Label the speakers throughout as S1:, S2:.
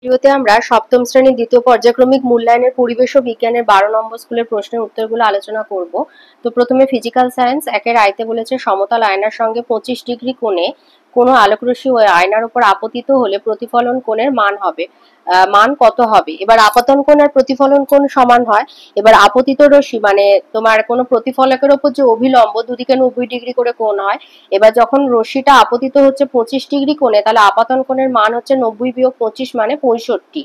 S1: ভিডিওতে আমরা সপ্তম শ্রেণীর দ্বিতীয় পর্যায়ক্রমিক মূল্যায়নের পরিবেশ ও বিজ্ঞানের 12 নম্বর স্কুলের প্রশ্নের উত্তরগুলো আলোচনা করব। তো প্রথমে ফিজিক্যাল সায়েন্স একের আয়তে বলেছে সমতল আয়নার সঙ্গে 25 ডিগ্রি কোণে কোনো আলোকরশ্মি ওই আয়নার উপর আপতিত হলে প্রতিফলন কোণের মান কত হবে। এবার আপতন কোণ আর প্রতিফলন কোণ সমান হয়। এবার আপতিত রশ্মি মানে তোমার কোনো প্রতিফলকের উপর যে অভিলম্ব দুদিকে 90 ডিগ্রি করে কোণ হয়। এবার যখন রশ্মিটা আপতিত হচ্ছে 25 ডিগ্রি কোণে, তাহলে আপাতন কোণের মান হচ্ছে 90 বিয়োগ 25 মানে 65।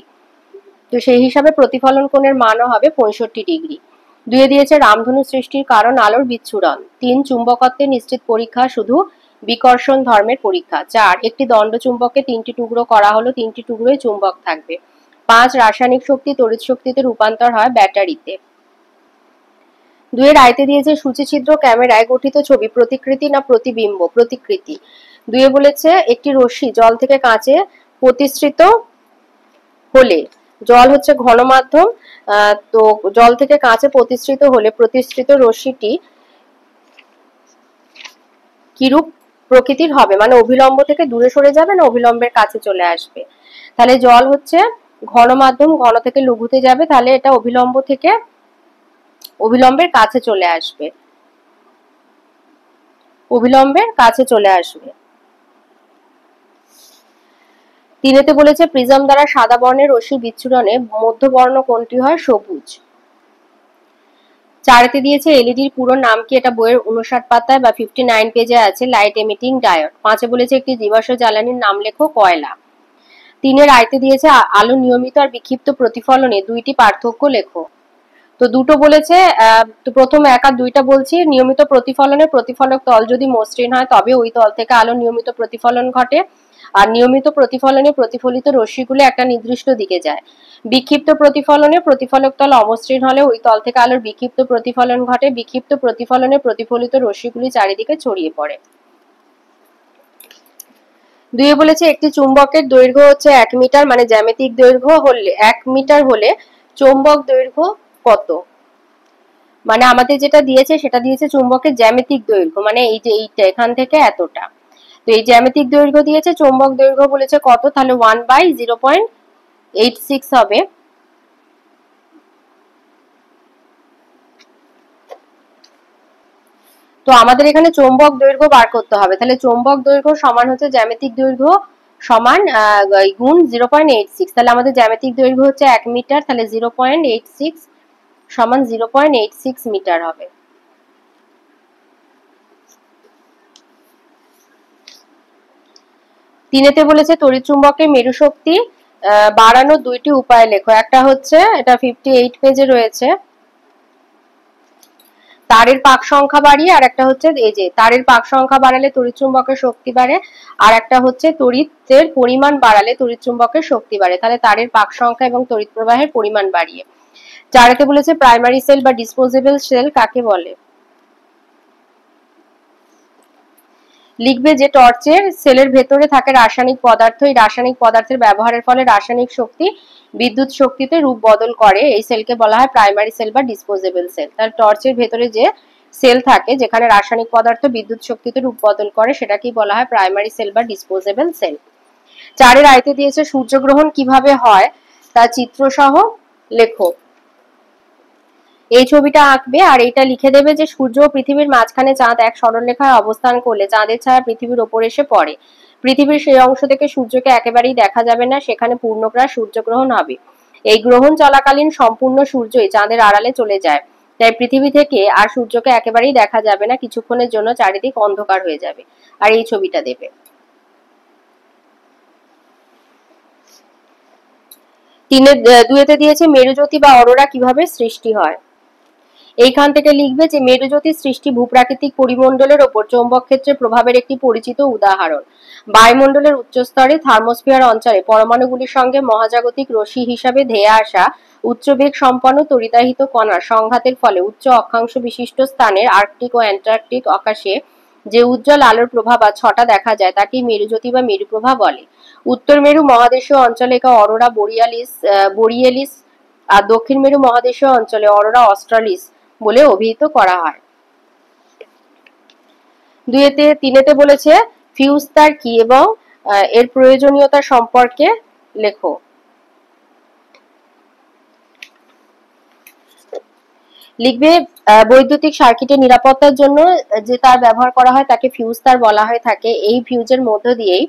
S1: তো সেই হিসাবে প্রতিফলন কোণের মানও হবে 65 ডিগ্রি। দুয়ে দিয়েছে রামধনু সৃষ্টির কারণ আলোর বিচ্ছুরণ। 3 চুম্বকত্বের নিশ্চিত পরীক্ষা শুধু বিকর্ষণ ধর্মের পরীক্ষা। 4 একটি দণ্ড চুম্বককে 3টি টুকরো করা হলো, 3টি টুকরোই চুম্বক থাকবে। 5 রাসায়নিক শক্তি তড়িৎ শক্তিতে রূপান্তর হয় ব্যাটারিতে। দুয়ের আয়তে দিয়েছে সূচিছিদ্র ক্যামেরায় গঠিত ছবি প্রতিকৃতি না প্রতিবিম্ব। প্রতিকৃতি। দুয়ে বলেছে একটি রশ্মি জল থেকে কাঁচে প্রতিসৃত হলে, জল হচ্ছে ঘন মাধ্যম, তো জল থেকে কাঁচে প্রতিসৃত হলে প্রতিসৃত রশ্মিটি কিরূপ প্রকৃতির হবে, মানে অভিলম্ব থেকে দূরে সরে যাবে না অভিলম্বের কাছে চলে আসবে। তাহলে জল হচ্ছে ঘন মাধ্যম, ঘন থেকে লঘুতে যাবে, তাহলে এটা অভিলম্বের কাছে চলে আসবে, অভিলম্বের কাছে চলে আসবে। তিনেতে বলেছে প্রিজম দ্বারা সাদা বর্ণের রশ্মি বিচ্ছুরণে মধ্যবর্ণ কোনটি হয়, সবুজ। চারেতে দিয়েছে এলইডির পুরো নাম কি, এটা বইয়ের 59 পাতায় বা 59 পেজে আছে, লাইট এমিটিং ডায়োড। 5 বলেছে একটি জীবাশ্ম জ্বালানির নাম লেখো, কয়লা। 3 আয়তে দিয়েছে আলো নিয়মিত আর বিক্ষিপ্ত প্রতিফলনে দুইটি পার্থক্য লেখো। তো দুটো বলেছে, তো প্রথম 1 আর 2টা বলছি। নিয়মিত প্রতিফলনে প্রতিফলক তল যদি মসৃণ হয় তবে ওই তল থেকে আলো নিয়মিত প্রতিফলন ঘটে, আর নিয়মিত প্রতিফলনে প্রতিফলিত রশ্মিগুলো একটা নির্দিষ্ট দিকে যায়। বিক্ষিপ্ত প্রতিফলনে প্রতিফলক তল অমসৃণ হলে ওই তল থেকে আলোর বিক্ষিপ্ত প্রতিফলন ঘটে, বিক্ষিপ্ত প্রতিফলনে প্রতিফলিত রশ্মিগুলি চারিদিকে ছড়িয়ে পড়ে। 2 বলেছে একটি চুম্বকের দৈর্ঘ্য হচ্ছে 1 মিটার, মানে জ্যামিতিক দৈর্ঘ্য হলে 1 মিটার হলে চৌম্বক দৈর্ঘ্য কত। মানে আমাদের যেটা দিয়েছে সেটা দিয়েছে চুম্বকের জ্যামিতিক দৈর্ঘ্য, মানে এই যে এইটা এখান থেকে এতটা। তো এই জ্যামিতিক দৈর্ঘ্য দিয়েছে, চৌম্বক দৈর্ঘ্য বলেছে কত, তাহলে 1/0.86 হবে। তো আমাদের এখানে চৌম্বক দৈর্ঘ্য বার করতে হবে, তাহলে চৌম্বক দৈর্ঘ্য সমান হচ্ছে জ্যামিতিক দৈর্ঘ্য সমান গুণ 0.86। তাহলে আমাদের জ্যামিতিক দৈর্ঘ্য হচ্ছে 1 মিটার, তাহলে 0.86 সমান 0.86 মিটার হবে। তিনেতে বলেছে তড়িৎ চুম্বকের মেরু শক্তি বাড়ানোর 2টি উপায় লেখো। একটা হচ্ছে, এটা 58 পেজে রয়েছে, তারের পাক সংখ্যা বাড়িয়ে, আর একটা হচ্ছে এই যে তারের পাক সংখ্যা বাড়ালে তড়িৎ চুম্বকের শক্তি বাড়ে, আর একটা হচ্ছে তড়িতের পরিমাণ বাড়ালে তড়িৎ চুম্বকের শক্তি বাড়ে। তাহলে তারের পাক সংখ্যা এবং তড়িৎ প্রবাহের পরিমাণ বাড়িয়ে। 4 বলেছে প্রাইমারি সেল বা ডিসপোজেবল সেল কাকে বলে। লিখবে যে টর্চের সেলের ভেতরে থাকে রাসায়নিক পদার্থ, এই রাসায়নিক পদার্থের ব্যবহারের ফলে রাসায়নিক শক্তি বিদ্যুৎ শক্তিতে রূপ বদল করে, এই সেলকে বলা হয় প্রাইমারি সেল বা ডিসপোজেবল সেল। তাহলে টর্চের ভেতরে যে সেল থাকে যেখানে রাসায়নিক পদার্থ বিদ্যুৎ শক্তিতে রূপ বদল করে সেটাকেই বলা হয় প্রাইমারি সেল বা ডিসপোজেবল সেল। 4 আয়তে দিয়েছে সূর্যগ্রহণ কিভাবে হয় তা চিত্রসহ লেখো। এই ছবিটা আঁকবে আর এটা লিখে দেবে যে সূর্য ও পৃথিবীর মাঝখানে চাঁদ এক সরলরেখায় অবস্থান করলে চাঁদের ছায়া পৃথিবীর ওপর এসে পড়ে। পৃথিবীর সেই অংশ থেকে সূর্যকে একেবারেই দেখা যাবে না, সেখানে পূর্ণগ্রাস সূর্যগ্রহণ হবে। এই গ্রহণ চলাকালীন সম্পূর্ণ সূর্যই চাঁদের আড়ালে চলে যায়, তাই পৃথিবী থেকে আর সূর্যকে একেবারেই দেখা যাবে না, কিছুক্ষণের জন্য চারিদিক অন্ধকার হয়ে যাবে। আর এই ছবিটা দেবে। 2 দিয়েছে মেরুজ্যোতি বা অরোরা কিভাবে সৃষ্টি হয়। এইখান থেকে লিখবে যে মেরুজ্যোতি সৃষ্টি ভূপ্রাকৃতিক পরিমণ্ডলের ওপর চৌম্বক ক্ষেত্রের প্রভাবের একটি পরিচিত উদাহরণ। বায়ুমণ্ডলের উচ্চস্তরে থার্মোস্ফিয়ার অঞ্চলে পরমাণুগুলির সঙ্গে মহাজাগতিক রশ্মি হিসাবে ধেয়ে আসা উচ্চবেগ সম্পন্ন তড়িতাহিত কণার সংঘাতের ফলে উচ্চ অক্ষাংশ বিশিষ্ট স্থানের আর্কটিক ও অ্যান্টার্কটিক আকাশে যে উজ্জ্বল আলোর প্রভা বা ছটা দেখা যায় তাকেই মেরুজ্যোতি বা মেরুপ্রভা বলে। উত্তর মেরু মহাদেশীয় অঞ্চলে একে অরোরা বোরিয়ালিস আর দক্ষিণ মেরু মহাদেশীয় অঞ্চলে অরোরা অস্ট্রালিস বলে অভিহিত করা হয়। 3 বলেছে ফিউজ তার কি এবং এর প্রয়োজনীয়তা সম্পর্কে লেখো। লিখবে বৈদ্যুতিক সার্কিটের নিরাপত্তার জন্য যে তার ব্যবহার করা হয় তাকে ফিউজ তার বলা হয়ে থাকে। এই ফিউজের মধ্য দিয়েই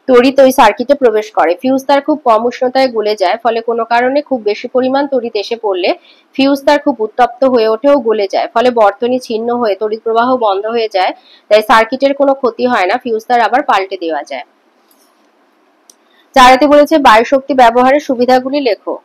S1: তড়িৎ ওই সার্কিটে প্রবেশ করে। ফিউজ তার খুব কম উষ্ণতায় গলে যায়, ফলে কোনো কারণে খুব বেশি পরিমাণ তড়িৎ এসে পড়লে ফিউজ তার খুব উত্তপ্ত হয়ে ওঠে ও গলে যায়, ফলে বর্তনী ছিন্ন হয়ে তড়িৎ প্রবাহ বন্ধ হয়ে যায়। তাই সার্কিটের কোনো ক্ষতি হয় না, ফিউজ তার আবার পাল্টে দেওয়া যায়। 4 বলেছে বায়ু শক্তি ব্যবহারের সুবিধাগুলি লেখো।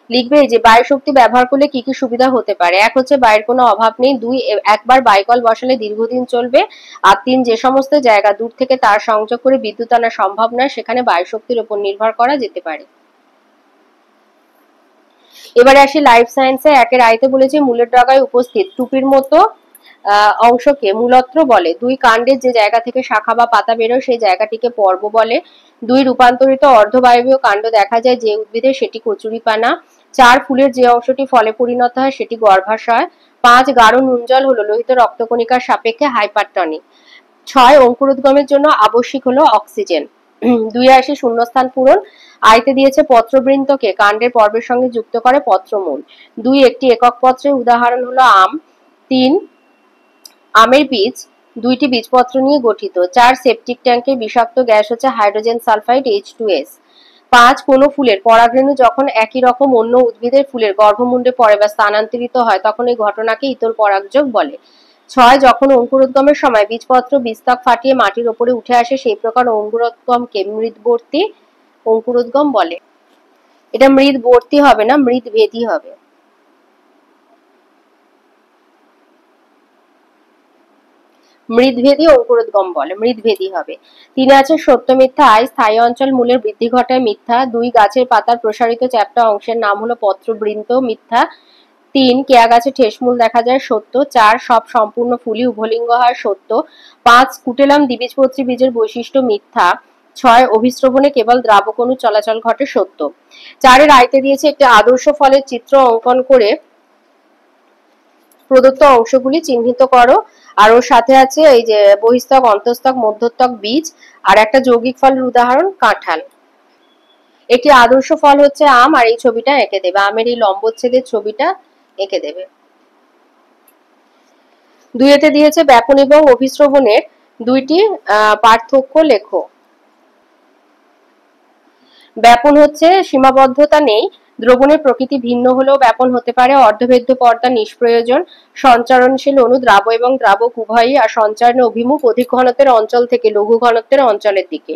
S1: লিখবে যে বায়ু শক্তি ব্যবহার করলে কি কি সুবিধা হতে পারে। 1 হচ্ছে বায়ুর কোনো অভাব নেই। 2 একবার বায়ুকল বসালে দীর্ঘদিন চলবে। আর 3 যে সমস্ত জায়গা দূর থেকে তার সংযোগ করে বিদ্যুৎ আনা সম্ভব নয় সেখানে বায়ু শক্তির উপর নির্ভর করা যেতে পারে। এবারে আসি লাইফ সায়েন্সে। 1 আইতে বলেছে মূলের ডগায় উপস্থিত টুপির মতো অংশকে মূলত্র বলে। 2 কাণ্ডের যে জায়গা থেকে শাখা বা পাতা বেরোয় সেই জায়গাটিকে পর্ব বলে। 2 রূপান্তরিত অর্ধবায়বীয় কাণ্ড দেখা যায় যে উদ্ভিদে সেটি কচুরিপানা। 4 ফুলের যে অংশটি ফলে পরিণত হয় সেটি গর্ভাশয়। 5 গাঢ় নুন জল হলো লোহিত রক্তকণিকার সাপেক্ষে হাইপারটনিক। 6 অঙ্কুরোদ্গমের জন্য আবশ্যিক হলো অক্সিজেন। 2 আসি শূন্যস্থান পূরণ। আইতে দিয়েছে পত্রবৃন্তকে কাণ্ডের পর্বের সঙ্গে যুক্ত করে পত্রমূল। 2 একটি একক পত্রের উদাহরণ হলো আম। 3 আমের বীজ 2টি বীজপত্র নিয়ে গঠিত। 4 সেপটিক ট্যাঙ্কের বিষাক্ত গ্যাস হচ্ছে হাইড্রোজেন সালফাইড H2S। 5 কোনো ফুলের পরাগরেণু যখন একই রকম অন্য উদ্ভিদের ফুলের গর্ভমুণ্ডে পড়ে বা স্থানান্তরিত হয় তখন এই ঘটনাকে ইতর পরাগযোগ বলে। 6 যখন অঙ্কুরোদ্গমের সময় বীজপত্র বীজত্বক ফাটিয়ে মাটির ওপরে উঠে আসে সেই প্রকার অঙ্কুরোদ্গমকে মৃদবর্তী অঙ্কুরোদ্গম বলে। এটা মৃদবর্তী হবে না, মৃদভেদী হবে। মৃদভেদী অঙ্কুরোদ্গম বলে, মৃদভেদী হবে। 3 আছে সত্য মিথ্যা আই স্থায়ী অঞ্চল মূলের বৃদ্ধি ঘটায় মিথ্যা। 2 গাছের পাতার প্রসারিত চ্যাপ্টা অংশের নাম হলো পত্রবৃন্ত মিথ্যা। 3 কেয়া গাছে ঠেসমূল দেখা যায় সত্য। 4 সব সম্পূর্ণ ফুলই উভলিঙ্গ হয় সত্য। 5 স্কুটেলাম দ্বিবীজপত্রী বীজের বৈশিষ্ট্য মিথ্যা। 6 অভিস্রবণে কেবল দ্রাবক অণু চলাচল ঘটে সত্য। 4 আইতে দিয়েছে একটি আদর্শ ফলের চিত্র অঙ্কন করে প্রদত্ত অংশগুলি চিহ্নিত করো। আর ওর সাথে আছে এই যে বহিস্তক অন্তস্তক মধ্যস্তক বীজ আর একটা যৌগিক ফলের উদাহরণ কাঁঠাল। একটি আদর্শ ফল হচ্ছে আম আর এই ছবিটা এঁকে দেবে, আমের এই লম্বচ্ছেদের ছবিটা এঁকে দেবে। 2 দিয়েছে ব্যাপন এবং অভিস্রবণের 2টি পার্থক্য লেখো। ব্যাপন হচ্ছে সীমাবদ্ধতা নেই, দ্রবণের প্রকৃতি ভিন্ন হলেও ব্যাপন হতে পারে। অর্ধভেদ্য পর্দা নিষ্প্রয়োজন, সঞ্চারণশীল অণু দ্রাব এবং দ্রাবক উভয়ই আর সঞ্চারণে অভিমুখ অধিক ঘনত্বের অঞ্চল থেকে লঘু ঘনত্বের অঞ্চলের দিকে।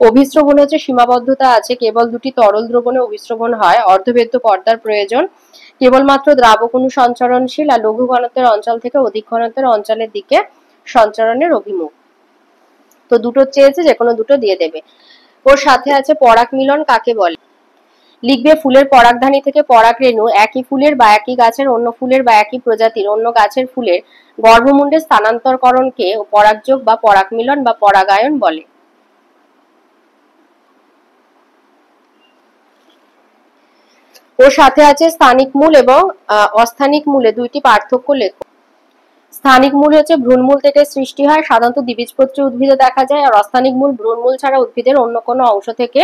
S1: অভিস্রবণ হচ্ছে সীমাবদ্ধতা আছে, কেবল 2টি তরল দ্রবণে অভিস্রবণ হয়। অর্ধভেদ্য পর্দার প্রয়োজন, কেবলমাত্র দ্রাবক অণু সঞ্চারণশীল আর লঘু ঘনত্বের অঞ্চল থেকে অধিক ঘনত্বের অঞ্চলের দিকে সঞ্চারণের অভিমুখ। তো দুটো চেয়েছে, যে কোনো দুটো দিয়ে দেবে। ওর সাথে আছে পরাগ মিলন কাকে বলে। লিখবে ফুলের পরাগধানী থেকে পরাগ রেণু একই ফুলের বা একই গাছের অন্য ফুলের বা একই প্রজাতির অন্য গাছের ফুলের গর্ভমুণ্ডে স্থানান্তরকরণকে পরাগযোগ বা পরাগ মিলন বা পরাগায়ন বলে। ওর সাথে আছে স্থানিক মূল এবং অস্থানিক মূলে 2টি পার্থক্য লেখো। স্থানিক মূল হচ্ছে ভ্রূণমূল থেকে সৃষ্টি হয়, সাধারণত দ্বিবীজপত্রী উদ্ভিদে দেখা যায়। আর অস্থানিক মূল ভ্রূণমূল ছাড়া উদ্ভিদের অন্য কোনো অংশ থেকে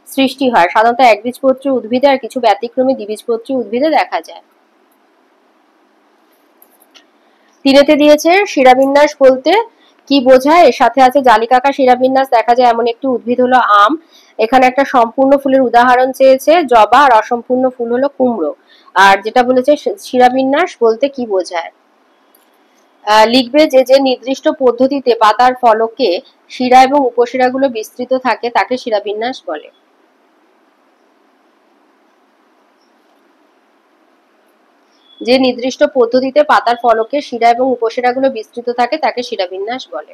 S1: সৃষ্টি হয়, সাধারণত একবীজপত্রী উদ্ভিদে আর কিছু ব্যতিক্রমী দ্বিবীজপত্রী উদ্ভিদে দেখা যায়। 3 দিয়েছে শিরাবিন্যাস বলতে কি বোঝায়। এর সাথে আছে জালিকাকা শিরাবিন্যাস দেখা যায় এমন একটি উদ্ভিদ হলো আম। এখানে একটা সম্পূর্ণ ফুলের উদাহরণ চেয়েছে জবা, আর অসম্পূর্ণ ফুল হলো কুমড়ো। আর যেটা বলেছে শিরাবিন্যাস বলতে কি বোঝায়। লিখবে যে যে নির্দিষ্ট পদ্ধতিতে পাতার ফলকে শিরা এবং উপশিরাগুলো বিস্তৃত থাকে তাকে শিরাবিন্যাস বলে। যে নির্দিষ্ট পদ্ধতিতে পাতার ফলকে শিরা এবং উপশিরাগুলো বিস্তৃত থাকে তাকে শিরাবিন্যাস বলে।